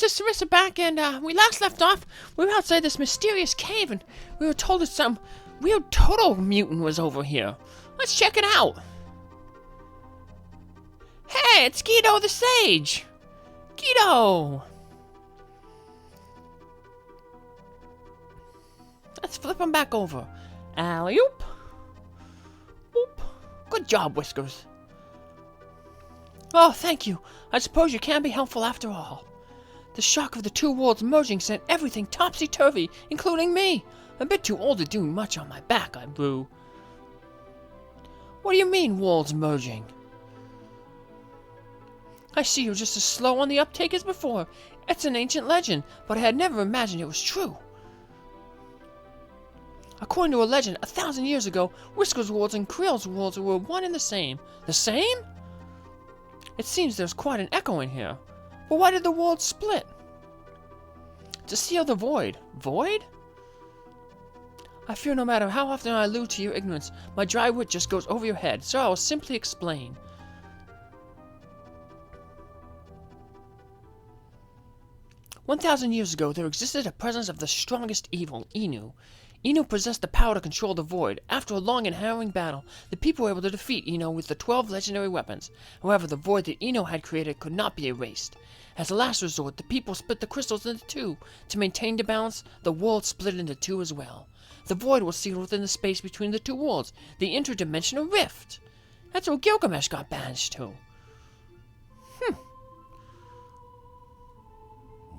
Master Sarissa back, and we last left off. We were outside this mysterious cave, and we were told that some weird turtle mutant was over here. Let's check it out. Hey, it's Guido the Sage. Guido. Let's flip him back over. Alley-oop. Oop. Good job, Whiskers. Oh, thank you. I suppose you can be helpful after all. The shock of the two worlds merging sent everything topsy-turvy, including me. A bit too old to do much on my back, I brew. What do you mean, worlds merging? I see you're just as slow on the uptake as before. It's an ancient legend, but I had never imagined it was true. According to a legend, 1,000 years ago, Whisker's worlds and Krill's worlds were one and the same. The same? It seems there's quite an echo in here. But why did the worlds split? To seal the void. Void? I fear no matter how often I allude to your ignorance, my dry wit just goes over your head, so I will simply explain. "1,000 years ago, there existed a presence of the strongest evil, Inu. Inu possessed the power to control the void. After a long and harrowing battle, the people were able to defeat Inu with the 12 legendary weapons. However, the void that Inu had created could not be erased. As a last resort, the people split the crystals into two. To maintain the balance, the world split into two as well. The void was sealed within the space between the two worlds, the interdimensional rift. That's where Gilgamesh got banished to.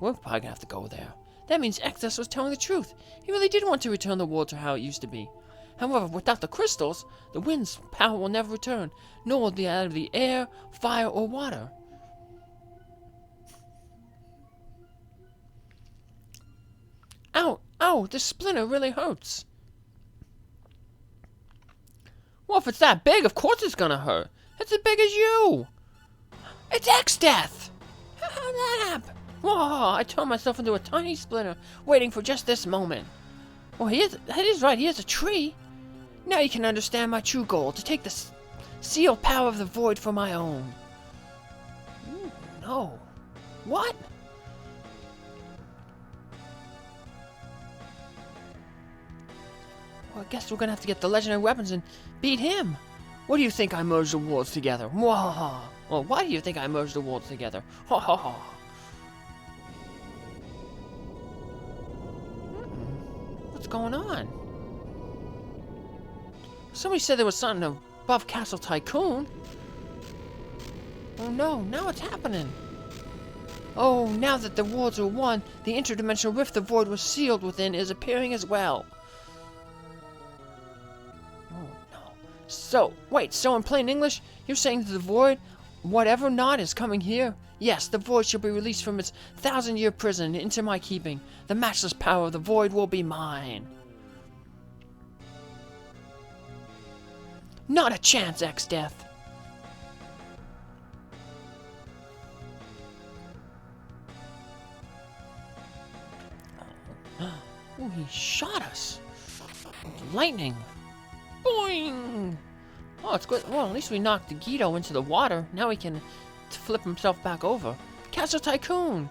We're probably gonna have to go there. That means Exdeath was telling the truth. He really did want to return the world to how it used to be. However, without the crystals, the wind's power will never return, nor will the out of the air, fire, or water. Ow! Ow! This splinter really hurts. Well, if it's that big, of course it's gonna hurt. It's as big as you! It's Exdeath! How did that happen? Whoa, I turned myself into a tiny splinter, waiting for just this moment. Well, that is right, he is a tree. Now you can understand my true goal, to take the sealed power of the void for my own. Ooh, no. What? Well, I guess we're gonna have to get the legendary weapons and beat him. What do you think I merged the worlds together? Whoa. Well, why do you think I merged the worlds together? Ha ha ha. What's going on? Somebody said there was something above Castle Tycoon. Oh no, now what's happening? Oh, now that the worlds are one, the interdimensional rift the void was sealed within is appearing as well. Oh no. So, wait, so in plain English, you're saying that the void, whatever not, is coming here? Yes, the void shall be released from its 1,000-year prison into my keeping. The matchless power of the void will be mine. Not a chance, Exdeath. Oh, he shot us. Lightning. Boing! Oh, it's good. Well, at least we knocked the Guido into the water. Now he can flip himself back over. Castle Tycoon!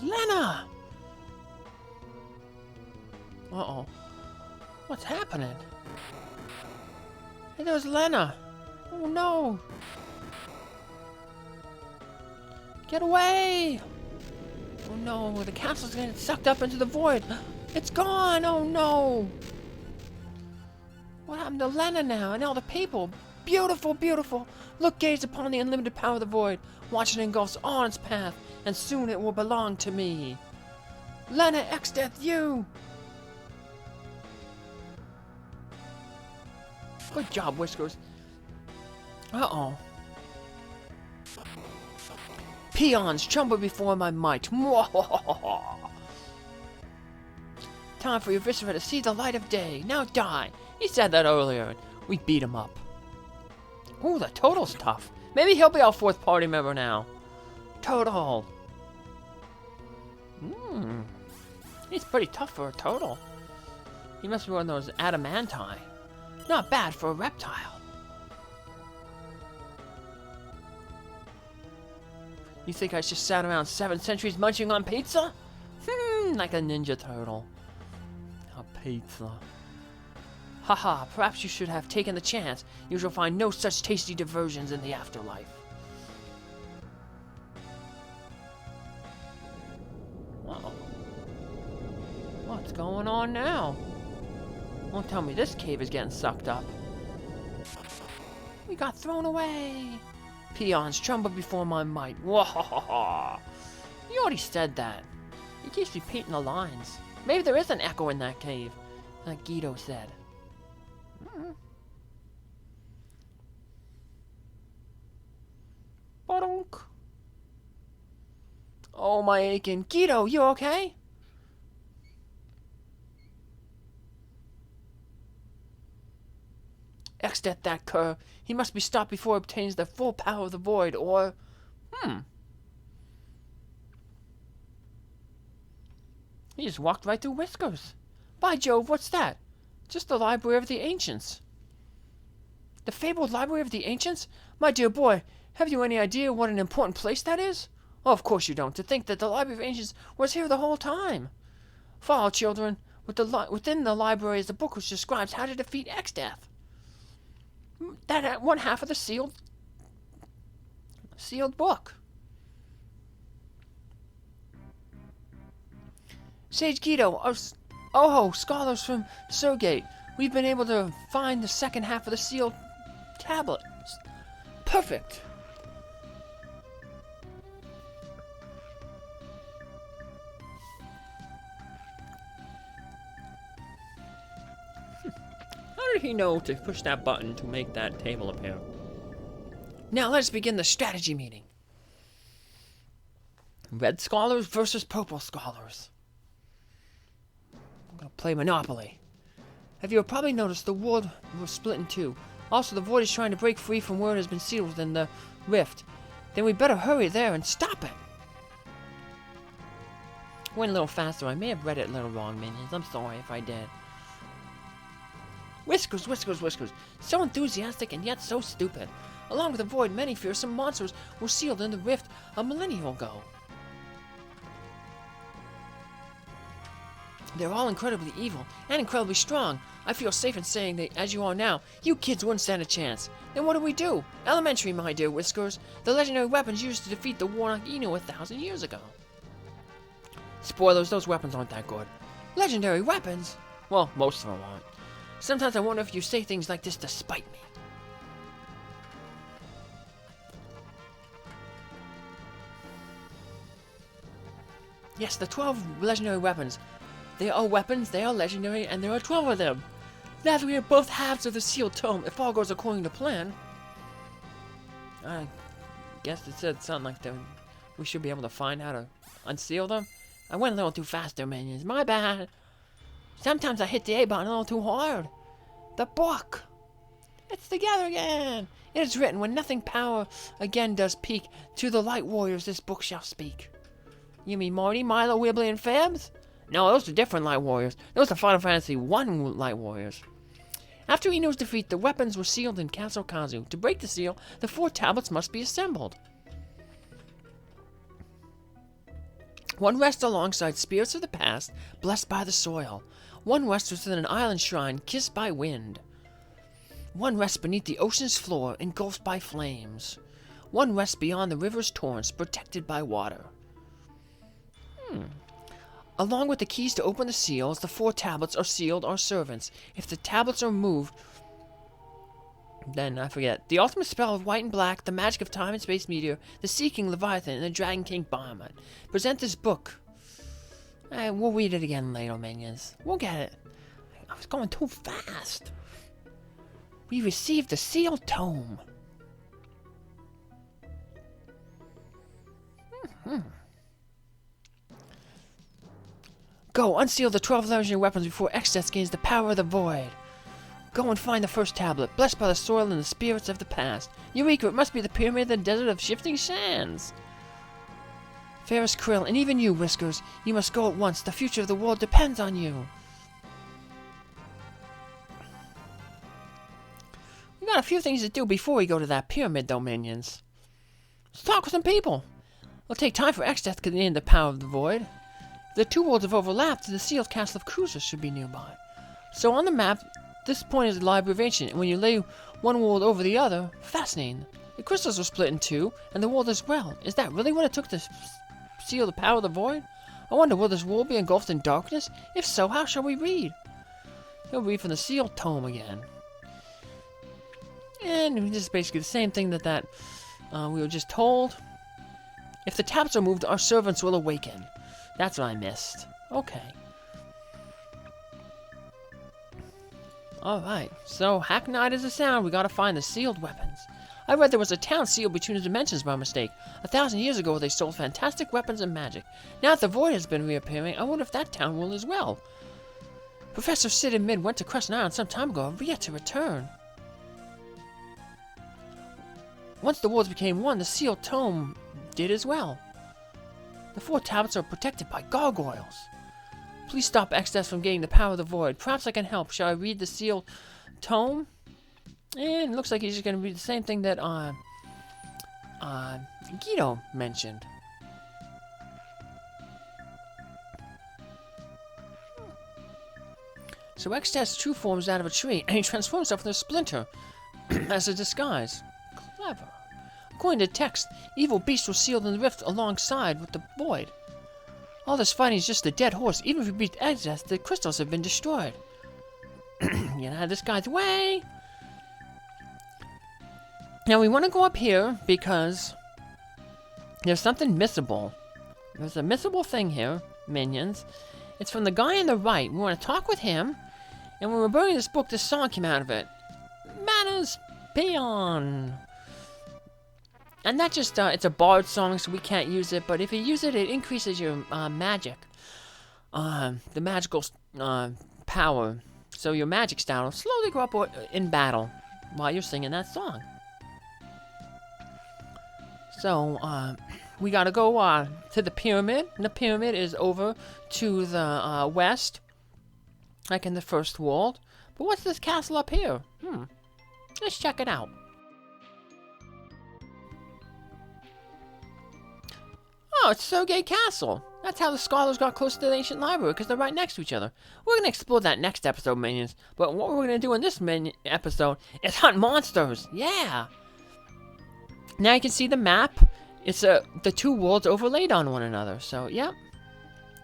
Lena! Uh-oh. What's happening? Hey, there's Lena! Oh no! Get away! Oh no, the castle's gonna get sucked up into the void! It's gone! Oh no! What happened to Lena now and all the people? Beautiful, beautiful! Look, gaze upon the unlimited power of the void. Watch it engulfs all its path, and soon it will belong to me. Lena, Exdeath, you! Good job, Whiskers. Uh-oh. Peons tremble before my might. Time for your viscera to see the light of day. Now die. He said that earlier. We beat him up. Ooh, the Total's tough. Maybe he'll be our fourth party member now. Total. He's pretty tough for a Total. He must be one of those adamanti. Not bad for a reptile. You think I just sat around 7 centuries munching on pizza? Like a ninja turtle. A pizza. Haha, perhaps you should have taken the chance. You shall find no such tasty diversions in the afterlife. Uh-oh. What's going on now? Don't tell me this cave is getting sucked up. We got thrown away. Peons tremble before my might. Whoa! You already said that. He keeps repeating the lines. Maybe there is an echo in that cave, like Guido said. Ba-dunk. Oh, my aching. Guido, you okay? Exdeath that cur. He must be stopped before he obtains the full power of the void, or... He just walked right through Whiskers. By Jove, what's that? Just the Library of the Ancients. The fabled Library of the Ancients? My dear boy, have you any idea what an important place that is? Oh, of course you don't. To think that the Library of Ancients was here the whole time. Follow, children. Within the library is a book which describes how to defeat Exdeath. That one half of the sealed book. Sage Guido, scholars from Surgate. We've been able to find the second half of the sealed tablet. Perfect. How did he know to push that button to make that table appear? Now let's begin the strategy meeting. Red scholars versus purple scholars. I'm gonna play Monopoly. Have you probably noticed the world was split in two? Also, the void is trying to break free from where it has been sealed within the rift. Then we better hurry there and stop it. Went a little faster. I may have read it a little wrong, minions. I'm sorry if I did. Whiskers, Whiskers, Whiskers. So enthusiastic and yet so stupid. Along with the void, many fearsome monsters were sealed in the rift a millennium ago. They're all incredibly evil and incredibly strong. I feel safe in saying that, as you are now, you kids wouldn't stand a chance. Then what do? Elementary, my dear Whiskers. The legendary weapons used to defeat the Warlock Inu 1,000 years ago. Spoilers, those weapons aren't that good. Legendary weapons? Well, most of them aren't. Sometimes I wonder if you say things like this to spite me. Yes, the 12 legendary weapons. They are weapons, they are legendary, and there are 12 of them. Now that we have both halves of the sealed tome, if all goes according to plan, I guess it said something like that we should be able to find how to unseal them. I went a little too fast there, minions. My bad. Sometimes I hit the A button a little too hard. The book! It's together again! It is written, when nothing power again does peak, to the light warriors this book shall speak. You mean Marty, Milo, Wibbly, and Fabs? No, those are different Light Warriors. Those are Final Fantasy I Light Warriors. After Inu's defeat, the weapons were sealed in Castle Kazu. To break the seal, the 4 tablets must be assembled. One rests alongside spirits of the past, blessed by the soil. One rests within an island shrine, kissed by wind. One rests beneath the ocean's floor, engulfed by flames. One rests beyond the river's torrents, protected by water. Along with the keys to open the seals, the 4 tablets are sealed or servants. If the tablets are moved, then I forget. The ultimate spell of white and black, the magic of time and space meteor, the Sea King Leviathan, and the Dragon King Bahamut. Present this book. We'll read it again later, minions. We'll get it. I was going too fast. We received the sealed tome. Go, unseal the 12 legendary weapons before Exdeath gains the power of the void. Go and find the first tablet, blessed by the soil and the spirits of the past. Eureka, it must be the pyramid in the desert of shifting sands. Ferris Krill, and even you, Whiskers, you must go at once. The future of the world depends on you. We got a few things to do before we go to that pyramid, though, minions. Let's talk with some people. It'll take time for Exdeath to gain the power of the void. If the two worlds have overlapped, the sealed castle of cruisers should be nearby. So on the map, this point is the Library of Ancient, and when you lay one world over the other, fascinating. The crystals were split in two, and the world as well. Is that really what it took to seal the power of the void? I wonder, will this world be engulfed in darkness? If so, how shall we read? He'll read from the sealed tome again. And this is basically the same thing that we were just told. If the taps are moved, our servants will awaken. That's what I missed. Okay. Alright, so hackneyed as a sound, we gotta find the sealed weapons. I read there was a town sealed between the dimensions by mistake. 1,000 years ago they stole fantastic weapons and magic. Now that the void has been reappearing, I wonder if that town will as well. Professor Sid and Mid went to Crescent Island some time ago and yet to return. Once the worlds became one, the sealed tome did as well. The 4 tablets are protected by gargoyles. Please stop Exdeath from getting the power of the void. Perhaps I can help. Shall I read the sealed tome? And it looks like he's just going to read the same thing that Guido mentioned. So Exdeath's true form is out of a tree, and he transforms himself into a splinter as a disguise. Clever. According to text, evil beasts were sealed in the rift alongside with the void. All this fighting is just a dead horse. Even if we beat Exdeath, the crystals have been destroyed. Get out of this guy's way! Now we want to go up here because there's something missable. There's a missable thing here, minions. It's from the guy on the right. We want to talk with him. And when we're burning this book, this song came out of it. Manners Peon. And that just, it's a bard song, so we can't use it. But if you use it, it increases your magic. The magical power. So your magic stat will slowly go up in battle while you're singing that song. So, we gotta go to the pyramid. And the pyramid is over to the west, like in the first world. But what's this castle up here? Let's check it out. Oh, it's Surgate Castle. That's how the scholars got close to the ancient library, because they're right next to each other. We're going to explore that next episode, minions. But what we're going to do in this episode is hunt monsters. Yeah! Now you can see the map. It's the two worlds overlaid on one another. So, yep.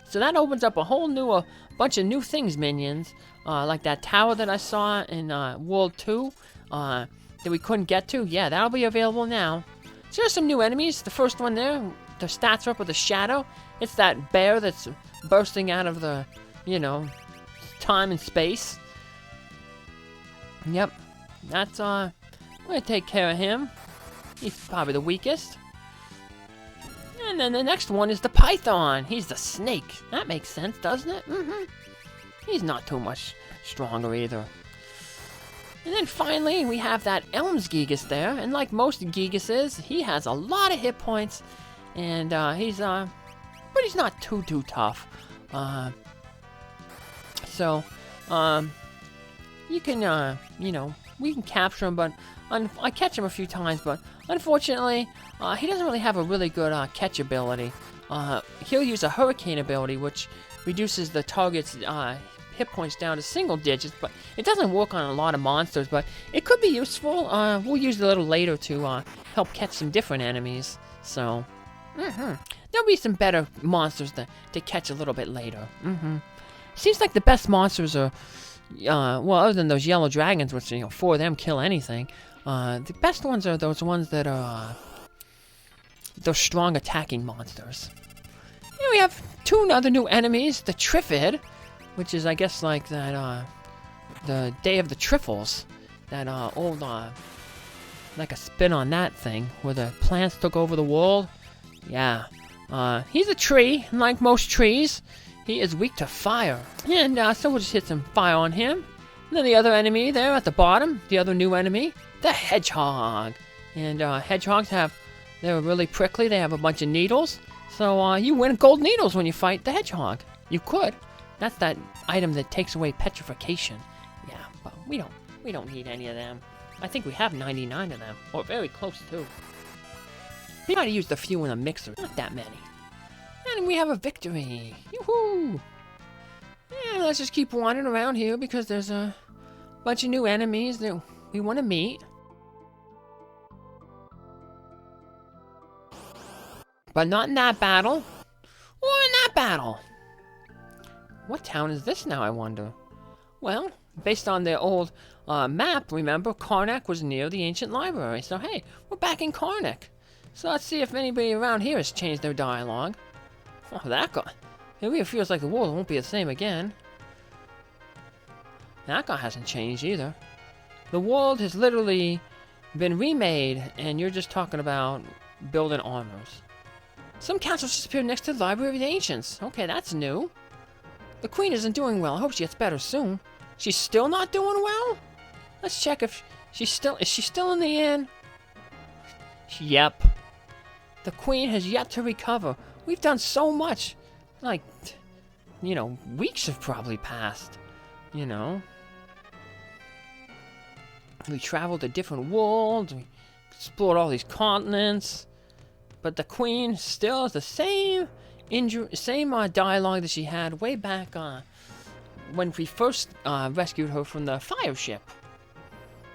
So that opens up a whole new bunch of new things, minions. Like that tower that I saw in World 2 that we couldn't get to. Yeah, that'll be available now. So there's some new enemies. The first one there, the stats are up with a shadow. It's that bear that's bursting out of the, time and space. Yep. That's, we're gonna take care of him. He's probably the weakest. And then the next one is the python. He's the snake. That makes sense, doesn't it? He's not too much stronger either. And then finally, we have that Elms Gigas there. And like most Gigases, he has a lot of hit points. And but he's not too tough. So, you can, we can capture him, but I catch him a few times, but unfortunately, he doesn't really have a really good catch ability. He'll use a hurricane ability, which reduces the target's hit points down to single digits, but it doesn't work on a lot of monsters, but it could be useful. We'll use it a little later to help catch some different enemies, so... There'll be some better monsters to catch a little bit later. Seems like the best monsters are, well, other than those yellow dragons, which, 4 of them kill anything. The best ones are those ones that are, those strong attacking monsters. Here we have 2 other new enemies. The Triffid, which is, I guess, like that, the Day of the Triffles. That, old, like a spin on that thing, where the plants took over the world. Yeah, he's a tree, and like most trees, he is weak to fire. And so we'll just hit some fire on him. And then the other enemy there at the bottom, the other new enemy, the hedgehog. And hedgehogs they're really prickly, they have a bunch of needles. So you win gold needles when you fight the hedgehog. You could. That's that item that takes away petrification. Yeah, but we don't need any of them. I think we have 99 of them, or very close to. He might have used a few in a mixer. Not that many. And we have a victory. Yoo-hoo! And let's just keep wandering around here because there's a bunch of new enemies that we want to meet. But not in that battle. Or in that battle. What town is this now, I wonder? Well, based on the old map, remember, Karnak was near the ancient library. So, hey, we're back in Karnak. So let's see if anybody around here has changed their dialogue. Oh, that guy. It really feels like the world won't be the same again. That guy hasn't changed either. The world has literally been remade, and you're just talking about building armors. Some castles just appeared next to the Library of the Ancients. Okay, that's new. The Queen isn't doing well. I hope she gets better soon. She's still not doing well? Let's check if she's still... Is she still in the inn? Yep. The Queen has yet to recover. We've done so much. Like, you know, weeks have probably passed. You know. We traveled to different worlds. We explored all these continents. But the Queen still has the same dialogue that she had way back when we first rescued her from the fire ship.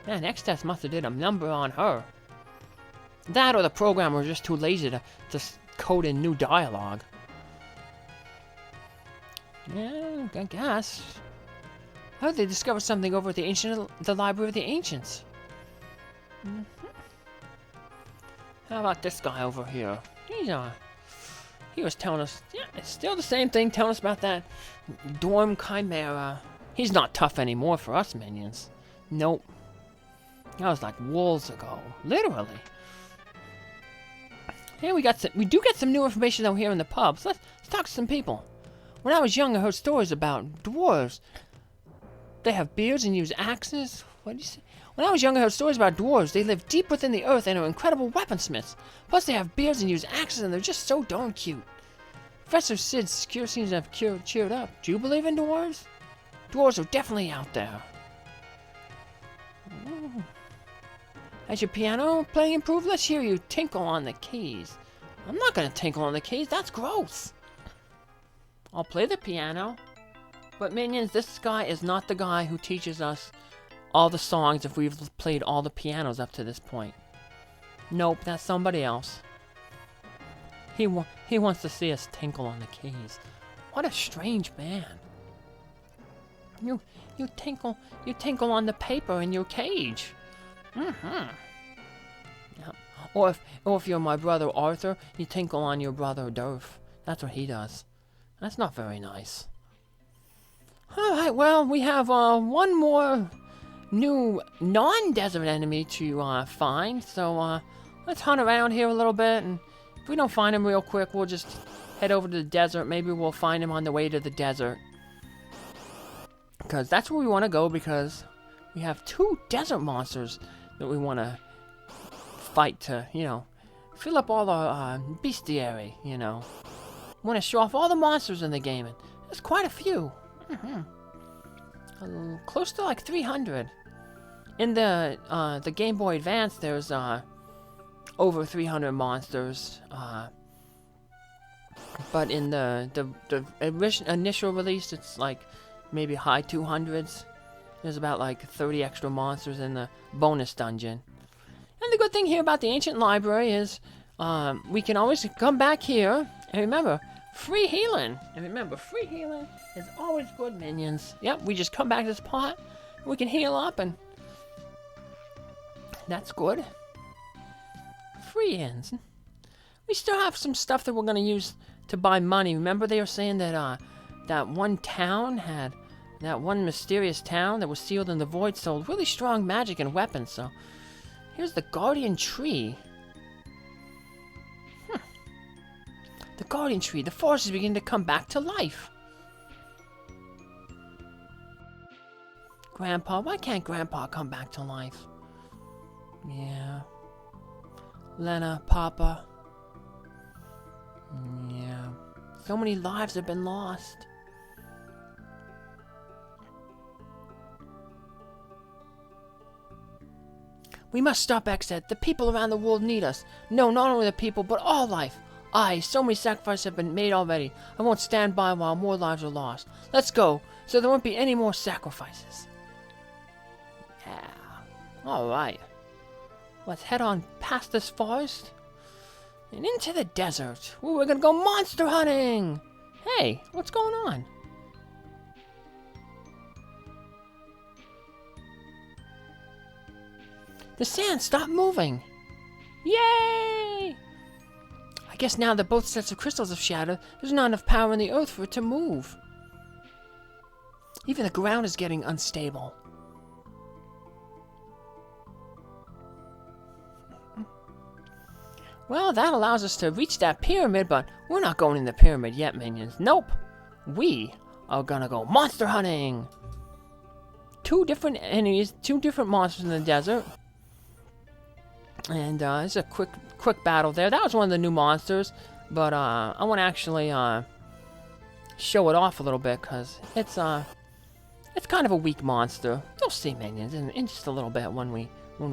Man, Exdeath must have did a number on her. That or the programmer was just too lazy to code in new dialogue. Yeah, I guess. I heard they discovered something over at the Library of the Ancients. How about this guy over here? He was telling us, yeah, it's still the same thing, telling us about that Dorm Chimera. He's not tough anymore for us minions. Nope. That was like worlds ago, literally. Here we do get some new information out here in the pub. So let's talk to some people. When I was young, I heard stories about dwarves. They have beards and use axes. What did you say? When I was young, I heard stories about dwarves. They live deep within the earth and are incredible weaponsmiths. Plus, they have beards and use axes, and they're just so darn cute. Professor Sid's secure seems to have cheered up. Do you believe in dwarves? Dwarves are definitely out there. Ooh. Has your piano playing improved? Let's hear you tinkle on the keys. I'm not going to tinkle on the keys. That's gross. I'll play the piano. But minions, this guy is not the guy who teaches us all the songs if we've played all the pianos up to this point. Nope, that's somebody else. He wants to see us tinkle on the keys. What a strange man. You tinkle on the paper in your cage. Yeah. Or if you're my brother Arthur, you tinkle on your brother Durf. That's what he does. That's not very nice. Alright, well, we have one more new non-desert enemy to find, so let's hunt around here a little bit, and if we don't find him real quick, we'll just head over to the desert. Maybe we'll find him on the way to the desert, because that's where we want to go, because we have 2 desert monsters that we want to fight to, you know, fill up all our bestiary, you know. Want to show off all the monsters in the game, and there's quite a few. Close to like 300. In the Game Boy Advance, there's over 300 monsters. But in the initial release, it's like maybe high 200s. There's about like 30 extra monsters in the bonus dungeon. And the good thing here about the ancient library is we can always come back here. And remember, free healing. And remember, free healing is always good, minions. Yep, we just come back to this pot. We can heal up, and that's good. Free ends. We still have some stuff that we're going to use to buy money. Remember they were saying that that one town had... That one mysterious town that was sealed in the void sold really strong magic and weapons, so... Here's the Guardian Tree. The Guardian Tree. The forest is beginning to come back to life. Grandpa, why can't Grandpa come back to life? Yeah. Lena, Papa. Yeah. So many lives have been lost. We must stop Exdeath. The people around the world need us. No, not only the people, but all life. Aye, so many sacrifices have been made already. I won't stand by while more lives are lost. Let's go, so there won't be any more sacrifices. Yeah. Alright. Let's head on past this forest and into the desert. Ooh, we're gonna go monster hunting! Hey, what's going on? The sand stopped moving. Yay! I guess now that both sets of crystals have shattered, there's not enough power in the earth for it to move. Even the ground is getting unstable. Well, that allows us to reach that pyramid, but we're not going in the pyramid yet, minions. Nope. We are gonna go monster hunting. 2 different enemies, 2 different monsters in the desert. And it's a quick battle there. That was one of the new monsters, but I want to actually show it off a little bit because it's kind of a weak monster. You'll see, minions, in just a little bit when we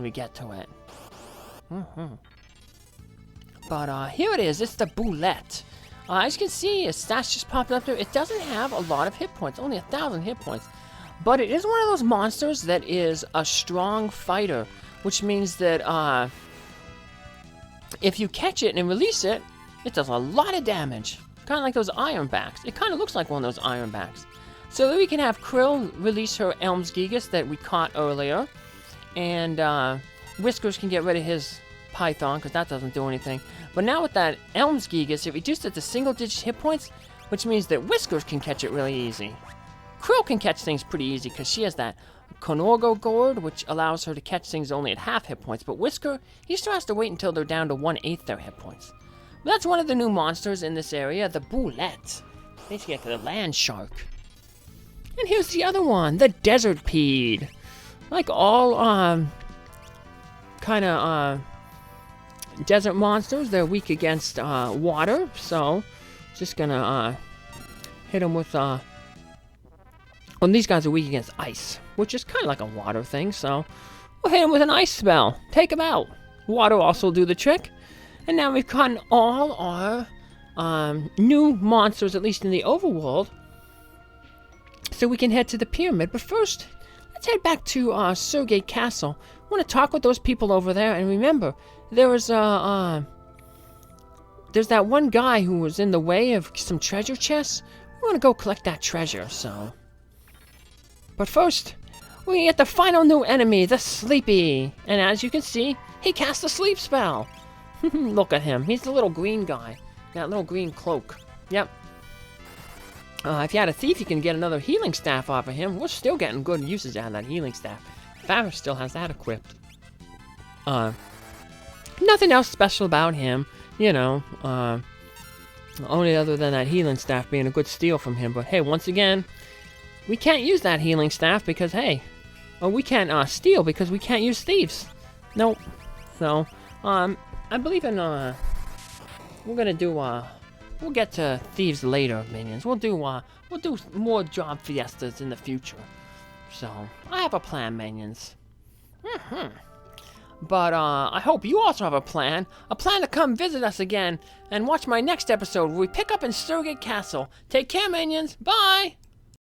get to it. But here it is. It's the Boulette. As you can see, its stats just popped up there. It doesn't have a lot of hit points, only 1,000 hit points, but it is one of those monsters that is a strong fighter. Which means that if you catch it and release it, it does a lot of damage. Kind of like those ironbacks. It kind of looks like one of those ironbacks. So then we can have Krill release her Elmsgigas that we caught earlier. And Whiskers can get rid of his Python, because that doesn't do anything. But now with that Elmsgigas, it reduced it to single-digit hit points, which means that Whiskers can catch it really easy. Krill can catch things pretty easy, because she has that Konorgo Gourd, which allows her to catch things only at half hit points, but Whisker, he still has to wait until they're down to 1/8 their hit points. But that's one of the new monsters in this area, the Boulette. Basically like the land shark. And here's the other one, the Desert Pede. Like all kind of desert monsters, they're weak against water, so just gonna hit them with well, these guys are weak against ice, which is kind of like a water thing, so we'll hit him with an ice spell. Take him out. Water also do the trick. And now we've gotten all our new monsters, at least in the overworld, so we can head to the pyramid. But first, let's head back to Surgate Castle. I want to talk with those people over there, and remember, there was there's that one guy who was in the way of some treasure chests. We want to go collect that treasure, so... But first, we get the final new enemy, the Sleepy. And as you can see, he casts a sleep spell. Look at him. He's the little green guy. That little green cloak. Yep. If you had a thief, you can get another healing staff off of him. We're still getting good usage out of that healing staff. Favre still has that equipped. Nothing else special about him. You know, only other than that healing staff being a good steal from him. But hey, once again... we can't use that healing staff because, hey, we can't steal because we can't use thieves. Nope. So, I believe in, we're gonna do, we'll get to thieves later, minions. We'll do more job fiestas in the future. So, I have a plan, minions. But, I hope you also have a plan to come visit us again and watch my next episode where we pick up in Surgate Castle. Take care, minions. Bye!